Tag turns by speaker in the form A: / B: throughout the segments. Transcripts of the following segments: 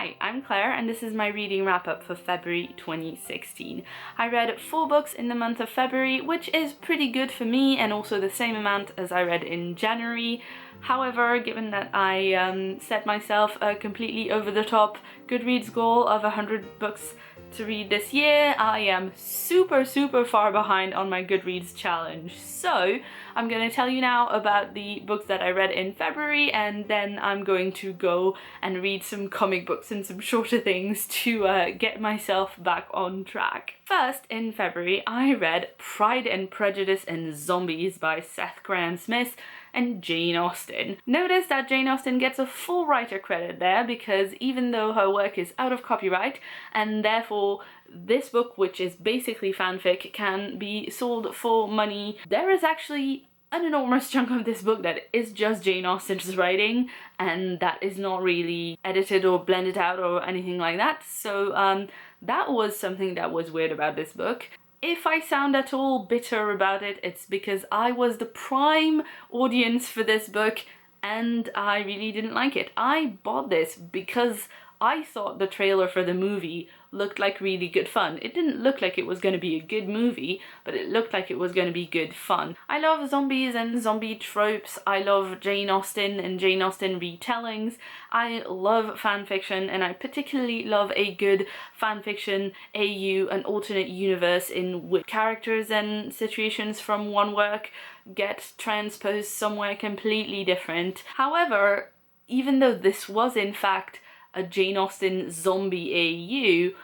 A: Hi, I'm Claire and this is my reading wrap-up for February 2016. I read 4 books in the month of February, which is pretty good for me and also the same amount as I read in January. However, given that I set myself a completely over-the-top Goodreads goal of 100 books to read this year, I am super far behind on my Goodreads challenge. So I'm going to tell you now about the books that I read in February, and then I'm going to go and read some comic books and some shorter things to get myself back on track. First, in February, I read Pride and Prejudice and Zombies by Seth Grahame-Smith and Jane Austen. Notice that Jane Austen gets a full writer credit there because even though her work is out of copyright and therefore this book, which is basically fanfic, can be sold for money, there is actually an enormous chunk of this book that is just Jane Austen's writing and that is not really edited or blended out or anything like that. So that was something that was weird about this book. If I sound at all bitter about it, it's because I was the prime audience for this book and I really didn't like it. I bought this because I thought the trailer for the movie looked like really good fun. It didn't look like it was going to be a good movie, but it looked like it was going to be good fun. I love zombies and zombie tropes. I love Jane Austen and Jane Austen retellings. I love fanfiction, and I particularly love a good fanfiction AU, an alternate universe in which characters and situations from one work get transposed somewhere completely different. However, even though this was in fact a Jane Austen zombie AU,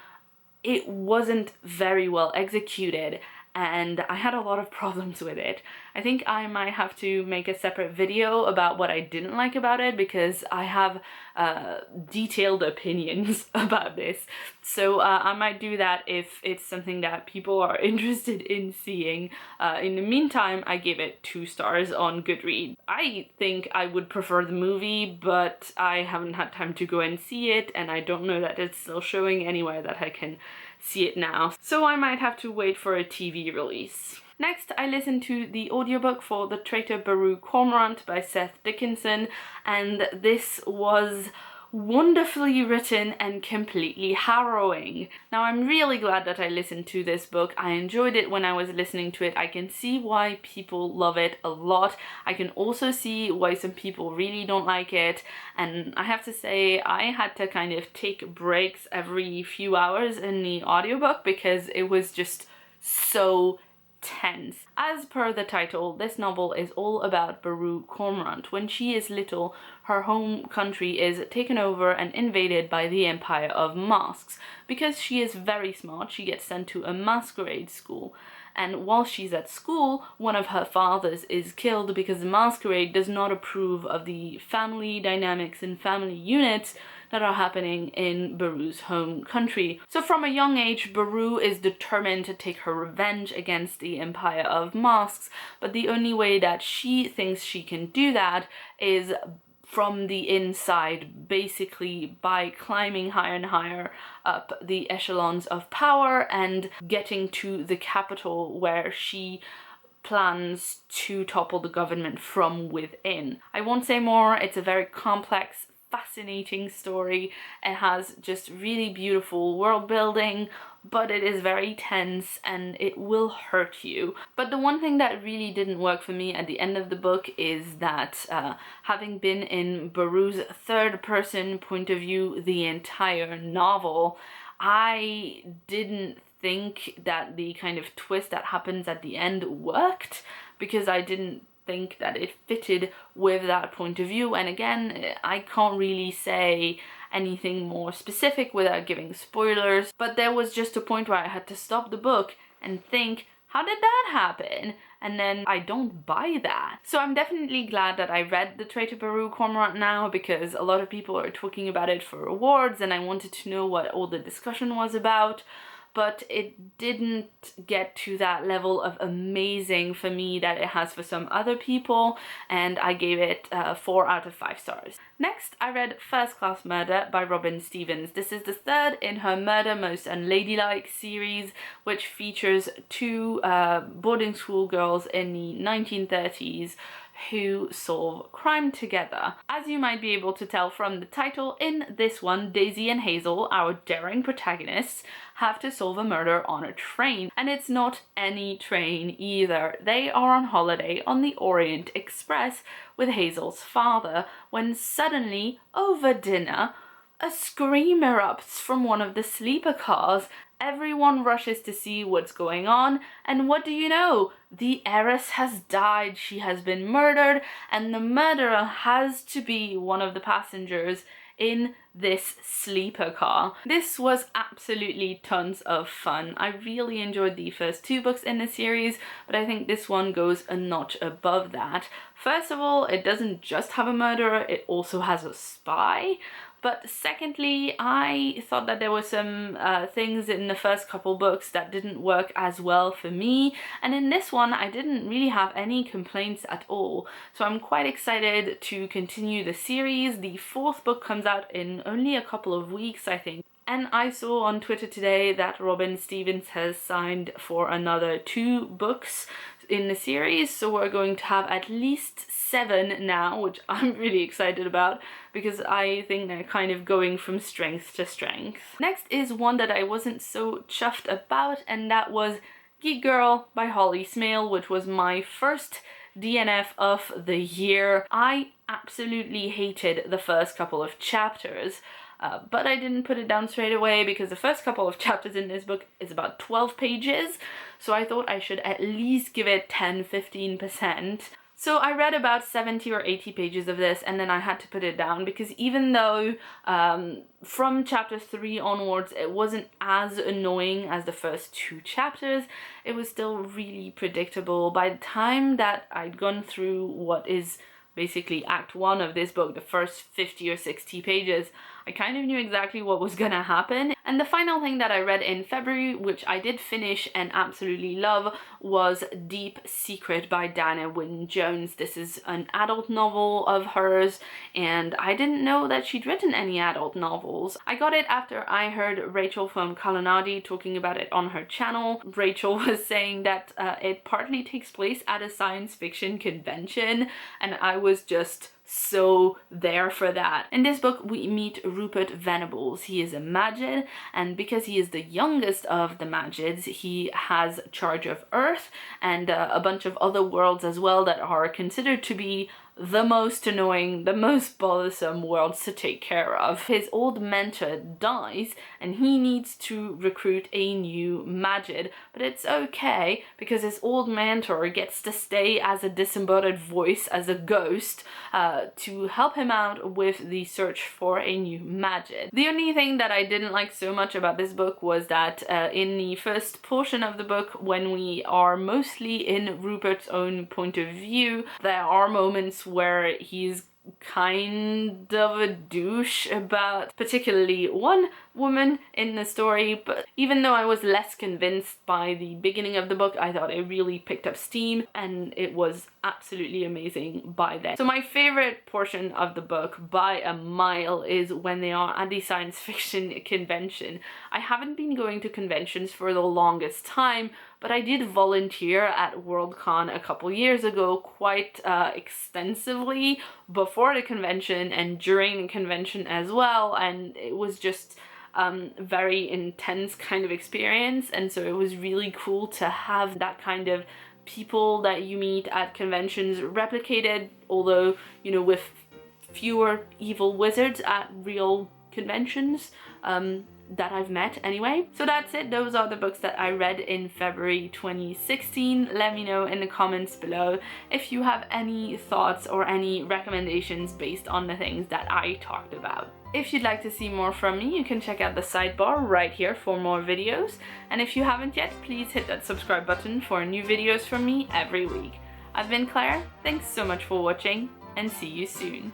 A: it wasn't very well executed and I had a lot of problems with it. I think I might have to make a separate video about what I didn't like about it because I have detailed opinions about this. So I might do that if it's something that people are interested in seeing. In the meantime, I give it 2 stars on Goodreads. I think I would prefer the movie, but I haven't had time to go and see it and I don't know that it's still showing anywhere that I can see it now. So I might have to wait for a TV release. Next, I listened to the audiobook for The Traitor Cormorant by Seth Dickinson, and this was wonderfully written and completely harrowing. Now, I'm really glad that I listened to this book. I enjoyed it when I was listening to it. I can see why people love it a lot. I can also see why some people really don't like it, and I have to say I had to kind of take breaks every few hours in the audiobook because it was just so tense. As per the title, this novel is all about Beru Cormorant. When she is little, her home country is taken over and invaded by the Empire of Masks. Because she is very smart, she gets sent to a masquerade school. And while she's at school, one of her fathers is killed because the masquerade does not approve of the family dynamics and family units that are happening in Beru's home country. So from a young age, Beru is determined to take her revenge against the Empire of Masks, but the only way that she thinks she can do that is from the inside, basically by climbing higher and higher up the echelons of power and getting to the capital where she plans to topple the government from within. I won't say more. It's a very complex, fascinating story. It has just really beautiful world building, but it is very tense and it will hurt you. But the one thing that really didn't work for me at the end of the book is that having been in Beru's third person point of view the entire novel, I didn't think that the kind of twist that happens at the end worked because I didn't think that it fitted with that point of view. And again, I can't really say anything more specific without giving spoilers, but there was just a point where I had to stop the book and think, how did that happen? And then I don't buy that. So I'm definitely glad that I read The Traitor Cormorant now because a lot of people are talking about it for awards and I wanted to know what all the discussion was about. But it didn't get to that level of amazing for me that it has for some other people, and I gave it 4 out of 5 stars. Next, I read First Class Murder by Robin Stevens. This is the 3rd in her Murder Most Unladylike series, which features 2 boarding school girls in the 1930s who solve crime together. As you might be able to tell from the title, in this one, Daisy and Hazel, our daring protagonists, have to solve a murder on a train. And it's not any train either. They are on holiday on the Orient Express with Hazel's father when suddenly, over dinner, a scream erupts from one of the sleeper cars. Everyone rushes to see what's going on, and what do you know? The heiress has died, she has been murdered, and the murderer has to be one of the passengers in this sleeper car. This was absolutely tons of fun. I really enjoyed the first 2 books in the series, but I think this one goes a notch above that. First of all, it doesn't just have a murderer, it also has a spy. But secondly, I thought that there were some things in the first couple books that didn't work as well for me, and in this one I didn't really have any complaints at all. So I'm quite excited to continue the series. The 4th book comes out in only a couple of weeks, I think. And I saw on Twitter today that Robin Stevens has signed for another 2 books in the series, so we're going to have at least 7 now, which I'm really excited about because I think they're kind of going from strength to strength. Next is one that I wasn't so chuffed about, and that was Geek Girl by Holly Smale, which was my first DNF of the year. I absolutely hated the first couple of chapters. But I didn't put it down straight away because the first couple of chapters in this book is about 12 pages, so I thought I should at least give it 10-15%. So I read about 70 or 80 pages of this, and then I had to put it down because even though from chapter 3 onwards it wasn't as annoying as the first 2 chapters, it was still really predictable. By the time that I'd gone through what is basically act 1 of this book, the first 50 or 60 pages, I kind of knew exactly what was gonna happen. And the final thing that I read in February, which I did finish and absolutely love, was Deep Secret by Dana Wynne-Jones. This is an adult novel of hers, and I didn't know that she'd written any adult novels. I got it after I heard Rachel from Colonnade talking about it on her channel. Rachel was saying that it partly takes place at a science fiction convention, and I was just so there for that. In this book we meet Rupert Venables. He is a Magid, and because he is the youngest of the Magids, he has charge of Earth and a bunch of other worlds as well that are considered to be the most annoying, the most bothersome worlds to take care of. His old mentor dies and he needs to recruit a new Magid, but it's okay because his old mentor gets to stay as a disembodied voice, as a ghost, to help him out with the search for a new Magid. The only thing that I didn't like so much about this book was that in the first portion of the book, when we are mostly in Rupert's own point of view, there are moments where he's kind of a douche about particularly one woman in the story, but even though I was less convinced by the beginning of the book, I thought it really picked up steam and it was absolutely amazing by then. So my favorite portion of the book by a mile is when they are at the science fiction convention. I haven't been going to conventions for the longest time, but I did volunteer at Worldcon a couple years ago quite extensively before the convention and during the convention as well, and it was just very intense kind of experience, and so it was really cool to have that kind of people that you meet at conventions replicated, although, you know, with fewer evil wizards at real conventions that I've met anyway. So that's it. Those are the books that I read in February 2016. Let me know in the comments below if you have any thoughts or any recommendations based on the things that I talked about. If you'd like to see more from me, you can check out the sidebar right here for more videos. And if you haven't yet, please hit that subscribe button for new videos from me every week. I've been Claire, thanks so much for watching, and see you soon.